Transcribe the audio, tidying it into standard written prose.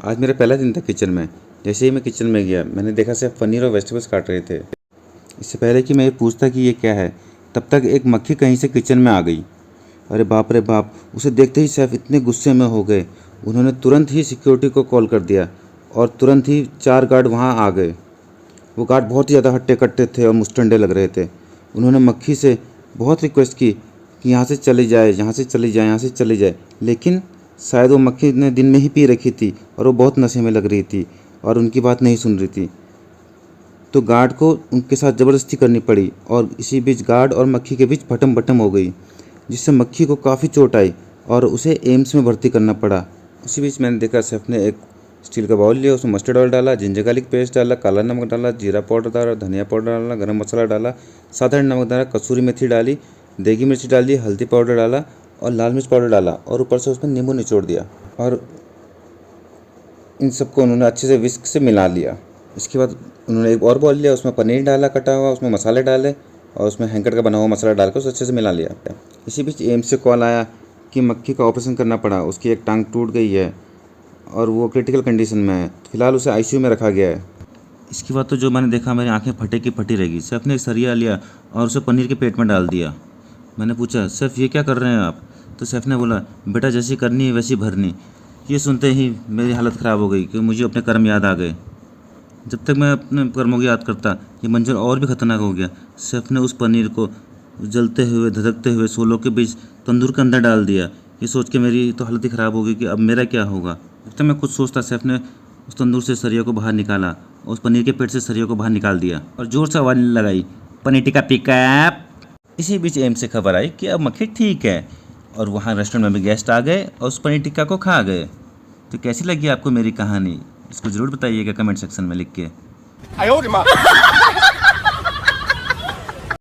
आज मेरा पहला दिन था किचन में। जैसे ही मैं किचन में गया, मैंने देखा सिर्फ पनीर और वेजिटेबल्स काट रहे थे। इससे पहले कि मैं ये पूछता कि ये क्या है, तब तक एक मक्खी कहीं से किचन में आ गई। अरे बाप रे बाप! उसे देखते ही शेफ़ इतने गुस्से में हो गए। उन्होंने तुरंत ही सिक्योरिटी को कॉल कर दिया और तुरंत ही 4 गार्ड वहाँ आ गए। वो गार्ड बहुत ही ज़्यादा हट्टे-कट्टे थे और मुस्टंडे लग रहे थे। उन्होंने मक्खी से बहुत रिक्वेस्ट की कि यहाँ से चली जाए, यहाँ से चली जाए, यहाँ से चली जाए। लेकिन शायद वो मक्खी ने दिन में ही पी रखी थी और वो बहुत नशे में लग रही थी और उनकी बात नहीं सुन रही थी। तो गार्ड को उनके साथ ज़बरदस्ती करनी पड़ी और इसी बीच गार्ड और मक्खी के बीच भटम-भटम हो गई, जिससे मक्खी को काफ़ी चोट आई और उसे एम्स में भर्ती करना पड़ा। उसी बीच मैंने देखा शेफ़ ने एक स्टील का बाउल लिया, उसमें मस्टर्ड ऑयल डाला, जिंजर गार्लिक पेस्ट डाला, काला नमक डाला, जीरा पाउडर डाला, धनिया पाउडर डाला, गरम मसाला डाला, साधारण नमक डाला, कसूरी मेथी डाली, देगी मिर्ची डाली, हल्दी पाउडर डाला और लाल मिर्च पाउडर डाला और ऊपर से उसमें नींबू निचोड़ दिया और इन सबको उन्होंने अच्छे से विस्क से मिला लिया। इसके बाद उन्होंने एक और बाउल लिया, उसमें पनीर डाला कटा हुआ, उसमें मसाले डाले और उसमें हैंकर का बना हुआ मसाला डाल कर उसे अच्छे से मिला लिया। इसी बीच एम्स से कॉल आया कि मक्खी का ऑपरेशन करना पड़ा, उसकी एक टांग टूट गई है और वो क्रिटिकल कंडीशन में है। फिलहाल उसे आईसीयू में रखा गया है। इसके बाद तो जो मैंने देखा, मेरी आंखें फटे की फटी रह गई। शेफ़ ने एक सरिया लिया और उसे पनीर के पेट में डाल दिया। मैंने पूछा, शेफ़ ये क्या कर रहे हैं आप? तो शेफ़ ने बोला, बेटा जैसी करनी है वैसी भरनी। ये सुनते ही मेरी हालत ख़राब हो गई कि मुझे अपने कर्म याद आ गए। जब तक मैं अपने कर्मों की याद करता, ये मंजर और भी ख़तरनाक हो गया। शेफ़ ने उस पनीर को जलते हुए धधकते हुए सोलों के बीच तंदूर के अंदर डाल दिया। ये सोच के मेरी तो हालत ही ख़राब हो गई कि अब मेरा क्या होगा। जब तक मैं कुछ सोचता, शेफ़ ने उस तंदूर से सरिया को बाहर निकाला और उस पनीर के पेट से सरिया को बाहर निकाल दिया और ज़ोर से आवाज़ लगाई, पनीर टिक्का पिकअप। इसी बीच एम्स से खबर आई कि अब मक्खी ठीक है और वहाँ रेस्टोरेंट में भी गेस्ट आ गए और उस पनीर टिक्का को खा गए। तो कैसी लगी आपको मेरी कहानी? इसको ज़रूर बताइएगा कमेंट सेक्शन में लिख के।